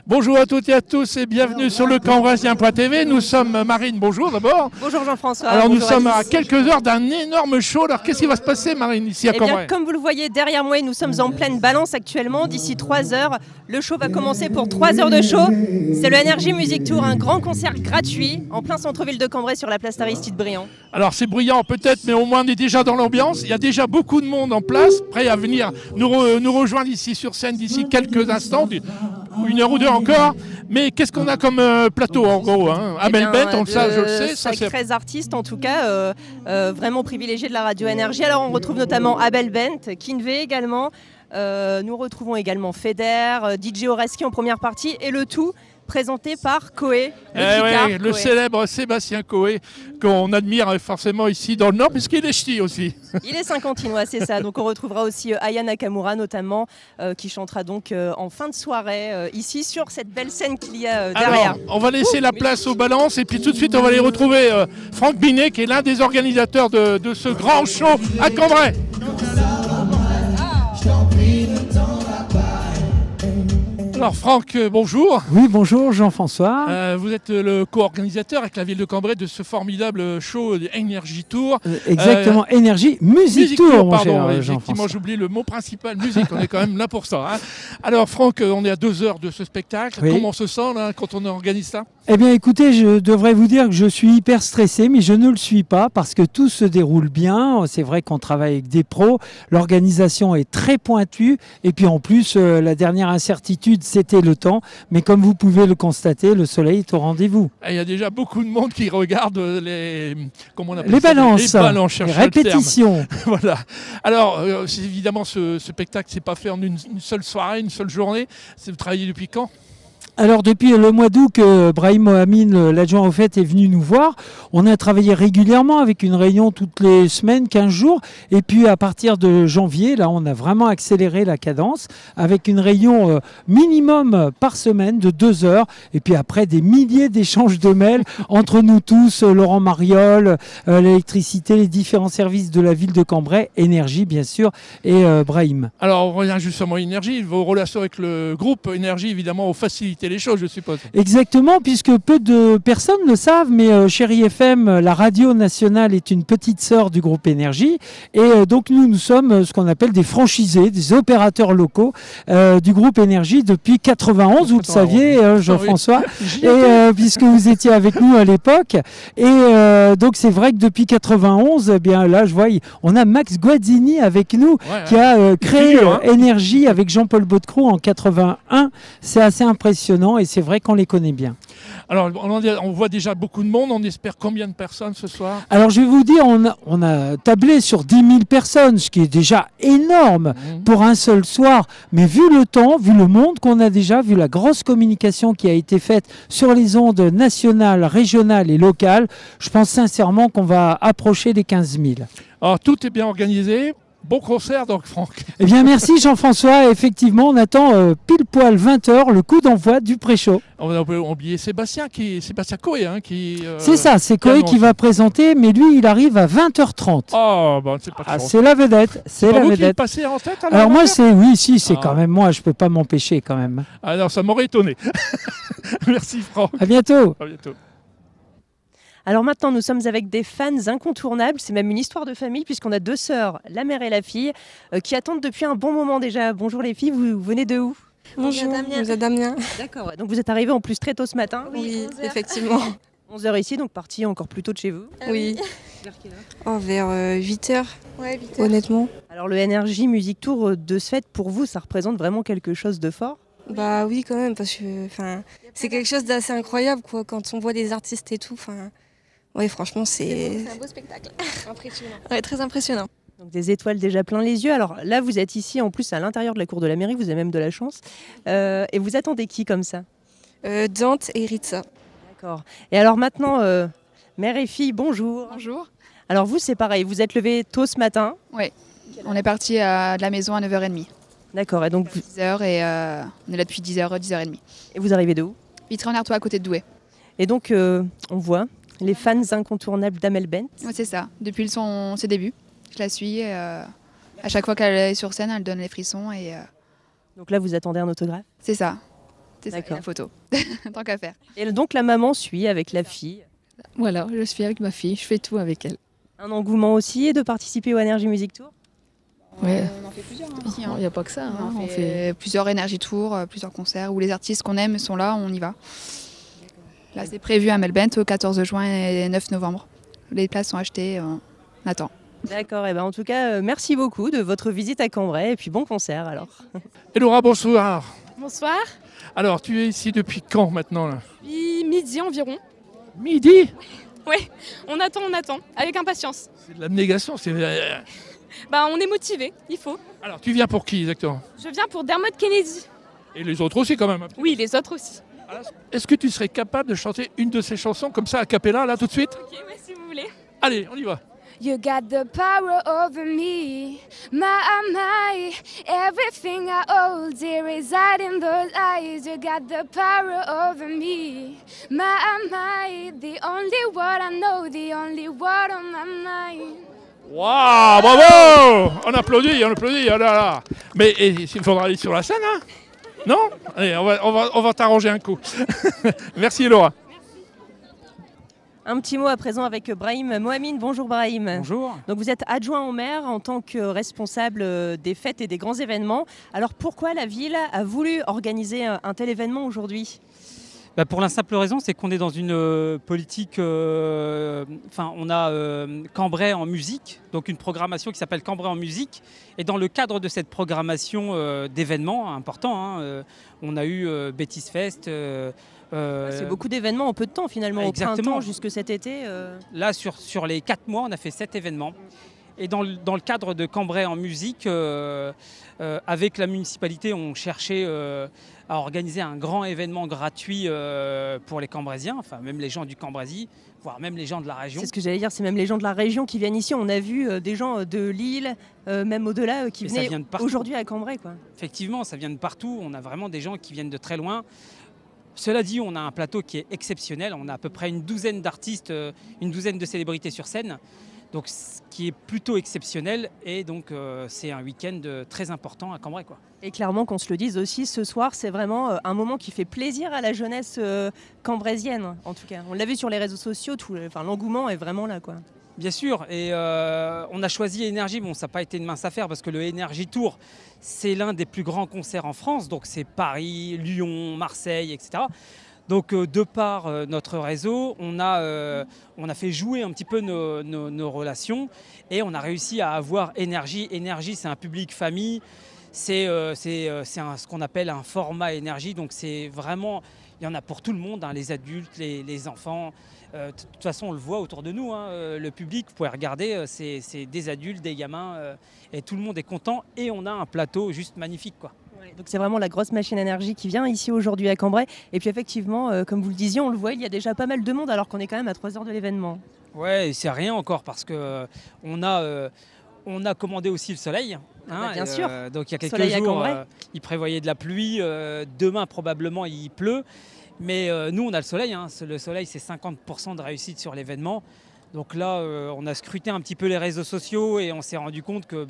Bonjour à toutes et à tous et bienvenue sur le Cambréen.tv. Nous sommes Marine, bonjour d'abord. Bonjour Jean-François. Alors nous bonjour sommes à quelques heures d'un énorme show. Alors qu'est-ce qui va se passer Marine ici à Cambrai? Comme vous le voyez derrière moi, nous sommes en pleine balance actuellement. D'ici 3 heures, le show va commencer pour 3 heures de show. C'est le Energy Music Tour, un grand concert gratuit en plein centre-ville de Cambrai sur la place Aristide Briand. Alors c'est bruyant peut-être, mais au moins on est déjà dans l'ambiance. Il y a déjà beaucoup de monde en place, prêt à venir nous rejoindre ici sur scène d'ici quelques instants, une heure ou deux encore. Mais qu'est-ce qu'on a comme plateau en gros Abel Bent, ça je le sais. Ça, 13 artistes en tout cas, vraiment privilégiés de la radio Énergie. Alors on retrouve notamment Abel Bent, Kinvey également. Nous retrouvons également Feder, DJ Oreski en première partie et le tout présenté par Koé. Le célèbre Sébastien Koé, qu'on admire forcément ici dans le Nord, puisqu'il est ch'ti aussi. Il est saint-quentinois, c'est ça. Donc on retrouvera aussi Aya Nakamura notamment, qui chantera donc en fin de soirée ici sur cette belle scène qu'il y a derrière. Alors, on va laisser la place aux balances et puis tout de suite on va aller retrouver Franck Binet, qui est l'un des organisateurs de ce grand show à Cambrai. Alors Franck, bonjour. Oui, bonjour Jean-François. Vous êtes le co-organisateur avec la ville de Cambrai de ce formidable show Energy Tour. Exactement, Energy Music Tour, mon cher effectivement, j'oublie le mot principal, musique, on est quand même là pour ça. Alors Franck, on est à 2 heures de ce spectacle. Oui. Comment on se sent là, quand on organise ça? Eh bien écoutez, je devrais vous dire que je suis hyper stressé, mais je ne le suis pas parce que tout se déroule bien. C'est vrai qu'on travaille avec des pros, l'organisation est très pointue et puis en plus, la dernière incertitude, c'était le temps. Mais comme vous pouvez le constater, le soleil est au rendez-vous. Il y a déjà beaucoup de monde qui regarde les balances, les répétitions. Voilà. Alors, évidemment, ce spectacle, c'est pas fait en une seule soirée, une seule journée. Vous travaillez depuis quand ? Alors depuis le mois d'août que Brahim Mohamed, l'adjoint au fait, est venu nous voir, on a travaillé régulièrement avec une réunion toutes les semaines, 15 jours. Et puis à partir de janvier, là, on a vraiment accéléré la cadence avec une réunion minimum par semaine de 2 heures. Et puis après, des milliers d'échanges de mails entre nous tous, Laurent Mariol, l'électricité, les différents services de la ville de Cambrai, Énergie bien sûr, et Brahim. Alors on revient justement à Énergie, vos relations avec le groupe Énergie, évidemment, ont facilité les choses, je suppose. Exactement, puisque peu de personnes le savent, mais Chérie FM, la radio nationale, est une petite sœur du groupe Énergie. Et donc nous sommes ce qu'on appelle des franchisés, des opérateurs locaux du groupe Énergie depuis 91, vous le saviez, Jean-François, et puisque vous étiez avec nous à l'époque. Et donc c'est vrai que depuis 91, eh bien là je vois, on a Max Guazzini avec nous, qui a créé Énergie avec Jean-Paul Baudecroux en 81. C'est assez impressionnant. Et c'est vrai qu'on les connaît bien. Alors, on voit déjà beaucoup de monde. On espère combien de personnes ce soir? Alors, je vais vous dire, on a tablé sur 10 000 personnes, ce qui est déjà énorme pour un seul soir. Mais vu le temps, vu le monde qu'on a déjà, vu la grosse communication qui a été faite sur les ondes nationales, régionales et locales, je pense sincèrement qu'on va approcher les 15 000. Alors, tout est bien organisé. Bon concert donc Franck. Eh bien merci Jean-François, effectivement on attend pile poil 20h le coup d'envoi du pré-show. On a oublié Sébastien Koé qui... c'est ça, c'est Koé qui va présenter, mais lui il arrive à 20h30. Oh, bon, c'est pas c'est la vedette, c'est la vedette. Passé en tête alors moi c'est, quand même moi, je peux pas m'empêcher quand même. Alors ça m'aurait étonné. Merci Franck. À bientôt. À bientôt. Alors maintenant, nous sommes avec des fans incontournables. C'est même une histoire de famille puisqu'on a 2 sœurs, la mère et la fille, qui attendent depuis un bon moment déjà. Bonjour les filles, vous venez de où? Bonjour, vous êtes Damien. D'accord, ouais. Donc vous êtes arrivés en plus très tôt ce matin. Oui, effectivement. 11h ici, donc parti encore plus tôt de chez vous. Oui. Vers quelle heure? Vers 8h, ouais, 8h. Honnêtement. Alors le Energy Music Tour de ce fait, pour vous, ça représente vraiment quelque chose de fort? Bah oui quand même, parce que c'est quelque chose d'assez incroyable quoi, quand on voit des artistes et tout. Ouais, franchement, c'est un beau spectacle. Impressionnant. Ouais, très impressionnant. Donc des étoiles déjà plein les yeux. Alors là, vous êtes ici en plus à l'intérieur de la cour de la mairie, vous avez même de la chance. Et vous attendez qui comme ça? Dante et Ritza. D'accord. Et alors maintenant, mère et fille, bonjour. Bonjour. Alors vous, c'est pareil, vous êtes levés tôt ce matin? Oui, on est parti de la maison à 9h30. D'accord, et donc... 10h et on est là depuis 10h, 10h30. Et vous arrivez de où? Vitré-en-Artois à côté de Douai. Et donc, on voit les fans incontournables d'Amel Bent. Ouais, c'est ça, depuis ses débuts. Je la suis, à chaque fois qu'elle est sur scène, elle donne les frissons. Et, Donc là, vous attendez un autographe? C'est ça. C'est ça, et D'accord. la photo, tant qu'à faire. Et donc la maman suit avec la fille. Voilà, je suis avec ma fille, je fais tout avec elle. Un engouement aussi de participer au Energy Music Tour. Ouais. On en fait plusieurs Il ici. n'y a pas que ça. hein, On fait plusieurs Energy Tours, plusieurs concerts où les artistes qu'on aime sont là, on y va. Là, c'est prévu à Melbent au 14 juin et 9 novembre. Les places sont achetées, on attend. D'accord, et ben en tout cas, merci beaucoup de votre visite à Cambrai et puis bon concert alors. Et Laura, bonsoir. Bonsoir. Alors, tu es ici depuis quand maintenant là? Puis midi environ. Midi? On attend, avec impatience. C'est de l'abnégation. Bah, on est motivé, il faut. Alors, tu viens pour qui exactement? Je viens pour Dermot Kennedy. Et les autres aussi quand même. Oui, les autres aussi. Est-ce que tu serais capable de chanter une de ces chansons comme ça a cappella là tout de suite? Ok, ouais, si vous voulez. Allez, on y va. You got the power over me, my, everything I hold dear reside in those eyes. You got the power over me, my, the only word I know, the only word on my mind. Waouh, bravo! On applaudit, oh là là. Mais il faudra aller sur la scène, hein? Non? Allez, on va t'arranger un coup. Merci Laura. Un petit mot à présent avec Brahim Mohamine. Bonjour Brahim. Bonjour. Donc vous êtes adjoint au maire en tant que responsable des fêtes et des grands événements. Alors pourquoi la ville a voulu organiser un tel événement aujourd'hui ? Pour la simple raison, c'est qu'on est dans une politique. On a Cambrai en musique, donc une programmation qui s'appelle Cambrai en musique. Et dans le cadre de cette programmation d'événements importants, on a eu Bêtise Fest. C'est beaucoup d'événements en peu de temps finalement, Exactement. au printemps jusque cet été. Là, sur les 4 mois, on a fait 7 événements. Et dans le cadre de Cambrai en musique, avec la municipalité, on cherchait à organiser un grand événement gratuit pour les Cambraisiens, enfin même les gens du Cambrésis, voire même les gens de la région. C'est ce que j'allais dire, c'est même les gens de la région qui viennent ici. On a vu des gens de Lille, même au-delà, qui Mais ça venaient vient de partout. aujourd'hui à Cambrai, quoi. Effectivement, ça vient de partout. On a vraiment des gens qui viennent de très loin. Cela dit, on a un plateau qui est exceptionnel. On a à peu près une douzaine d'artistes, une douzaine de célébrités sur scène. Donc, ce qui est plutôt exceptionnel. Et donc, c'est un week-end très important à Cambrai, quoi. Et clairement, qu'on se le dise aussi, ce soir, c'est vraiment un moment qui fait plaisir à la jeunesse cambraisienne, en tout cas. On l'a vu sur les réseaux sociaux, l'engouement est vraiment là, quoi. Bien sûr, et on a choisi Energy. Bon, ça n'a pas été une mince affaire parce que le Energy Tour, c'est l'un des plus grands concerts en France. Donc, c'est Paris, Lyon, Marseille, etc. Donc, de par notre réseau, on a fait jouer un petit peu nos relations et on a réussi à avoir Energy. Energy, c'est un public famille. C'est ce qu'on appelle un format Energy. Donc, c'est vraiment, il y en a pour tout le monde, hein, les adultes, les enfants. De toute façon, on le voit autour de nous, hein, le public, vous pouvez regarder, c'est des adultes, des gamins, et tout le monde est content. Et on a un plateau juste magnifique, quoi. Ouais, donc c'est vraiment la grosse machine énergie qui vient ici aujourd'hui à Cambrai. Et puis effectivement, comme vous le disiez, on le voit, il y a déjà pas mal de monde alors qu'on est quand même à 3 heures de l'événement. Ouais, et c'est rien encore parce que on a commandé aussi le soleil. Hein, bien sûr. Donc il y a quelques Soleil à jours, Cambrai. il prévoyait de la pluie. Demain, probablement, il pleut. Mais nous, on a le soleil. Hein. Le soleil, c'est 50% de réussite sur l'événement. Donc là, on a scruté un petit peu les réseaux sociaux et on s'est rendu compte que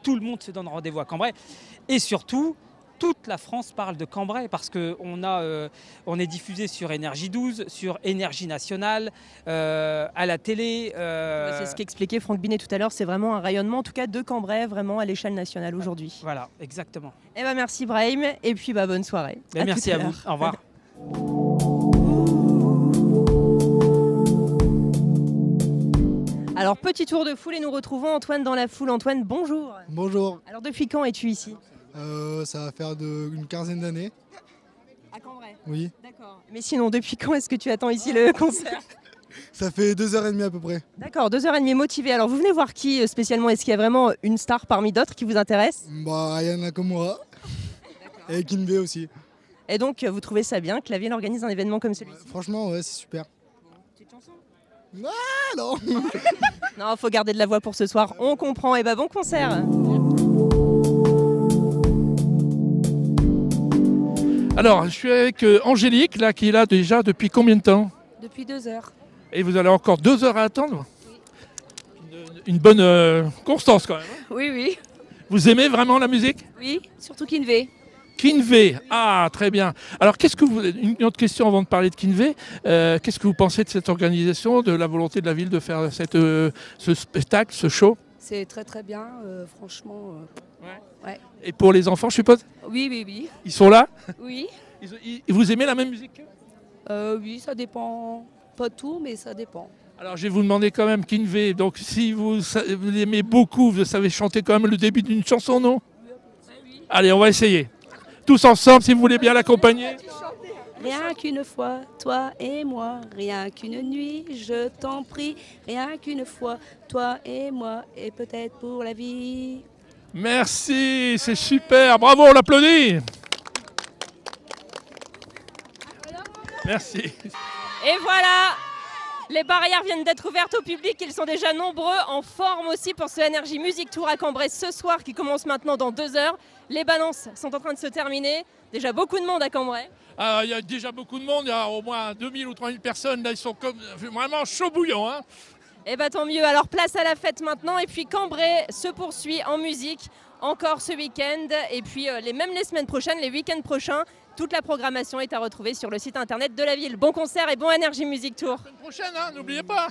tout le monde se donne rendez-vous à Cambrai. Et surtout, toute la France parle de Cambrai parce qu'on est diffusé sur Énergie 12, sur Énergie Nationale, à la télé. C'est ce qu'expliquait Franck Binet tout à l'heure, c'est vraiment un rayonnement en tout cas de Cambrai vraiment à l'échelle nationale aujourd'hui. Voilà, exactement. Eh ben merci Brahim et puis bonne soirée. Merci à vous. Au revoir. Alors petit tour de foule et nous retrouvons Antoine dans la foule. Antoine, bonjour. Bonjour, Alors depuis quand es-tu ici ? ça va faire une quinzaine d'années, À Cambrai. oui. D'accord. Mais sinon, depuis quand est-ce que tu attends ici le concert ? Ça fait 2h30 à peu près. D'accord, 2h30 motivé. Alors vous venez voir qui spécialement ? Est-ce qu'il y a vraiment une star parmi d'autres qui vous intéresse ? Aya Nakamura et Kinvey aussi. Et donc vous trouvez ça bien que la ville organise un événement comme celui-ci ? Franchement, ouais, c'est super. Ah non. Non, faut garder de la voix pour ce soir. On comprend. Et bon concert. Alors, je suis avec Angélique, là, qui est là déjà depuis combien de temps? Depuis 2 heures. Et vous avez encore 2 heures à attendre? Une bonne constance quand même. Hein. Oui, oui. Vous aimez vraiment la musique? Oui, surtout Kinvey. Kinvé, ah très bien. Alors une autre question avant de parler de Kinvé, qu'est-ce que vous pensez de cette organisation, de la volonté de la ville de faire ce spectacle, ce show? C'est très très bien, franchement. Ouais. Et pour les enfants, je suppose? Oui. Ils sont là? Oui. Vous aimez la même musique? Oui, ça dépend. Pas tout, mais ça dépend. Alors je vais vous demander quand même, Kinvé, donc si vous aimez beaucoup, vous savez chanter quand même le début d'une chanson, non? Oui. Allez, on va essayer. Tous ensemble, si vous voulez bien l'accompagner. Rien qu'une fois, toi et moi, rien qu'une nuit, je t'en prie, rien qu'une fois, toi et moi, et peut-être pour la vie. Merci, c'est super, bravo, on l'applaudit. Merci. Et voilà, les barrières viennent d'être ouvertes au public, ils sont déjà nombreux, en forme aussi pour ce Energy Music Tour à Cambrai ce soir qui commence maintenant dans 2 heures. Les balances sont en train de se terminer, déjà beaucoup de monde à Cambrai. Il y a déjà beaucoup de monde, il y a au moins 2000 ou 3000 personnes, là ils sont comme vraiment chaud bouillant. Hein. Eh bien tant mieux, alors place à la fête maintenant et puis Cambrai se poursuit en musique encore ce week-end et puis même les semaines prochaines, les week-ends prochains. Toute la programmation est à retrouver sur le site internet de la ville. Bon concert et bon Energy Music Tour. La semaine prochaine, hein, n'oubliez pas.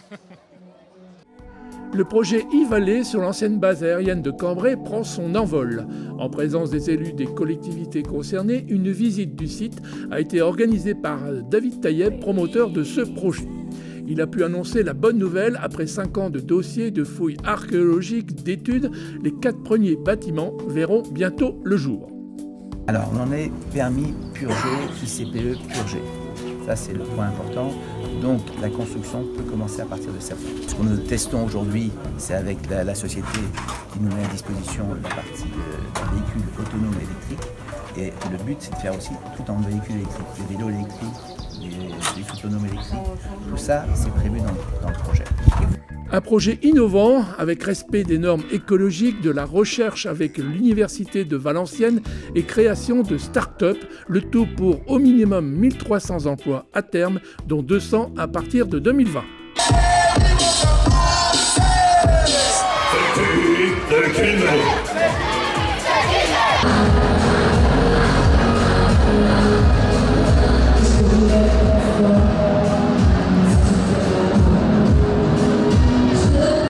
Le projet e-Vallée sur l'ancienne base aérienne de Cambrai prend son envol. En présence des élus des collectivités concernées, une visite du site a été organisée par David Taïeb, promoteur de ce projet. Il a pu annoncer la bonne nouvelle, après 5 ans de dossiers, de fouilles archéologiques, d'études, les 4 premiers bâtiments verront bientôt le jour. Alors, on en est permis purgé, ICPE purgé. Ça, c'est le point important. Donc, la construction peut commencer à partir de septembre. Ce que nous testons aujourd'hui, c'est avec la société qui nous met à disposition la partie d'un véhicule autonome électrique. Et le but, c'est de faire aussi tout en véhicule électrique, les vélos électriques, les autonomes électriques. Tout ça, c'est prévu dans le projet. Un projet innovant, avec respect des normes écologiques, de la recherche avec l'Université de Valenciennes et création de start-up, le tout pour au minimum 1300 emplois à terme, dont 200 à partir de 2020. Fête de Kinvé.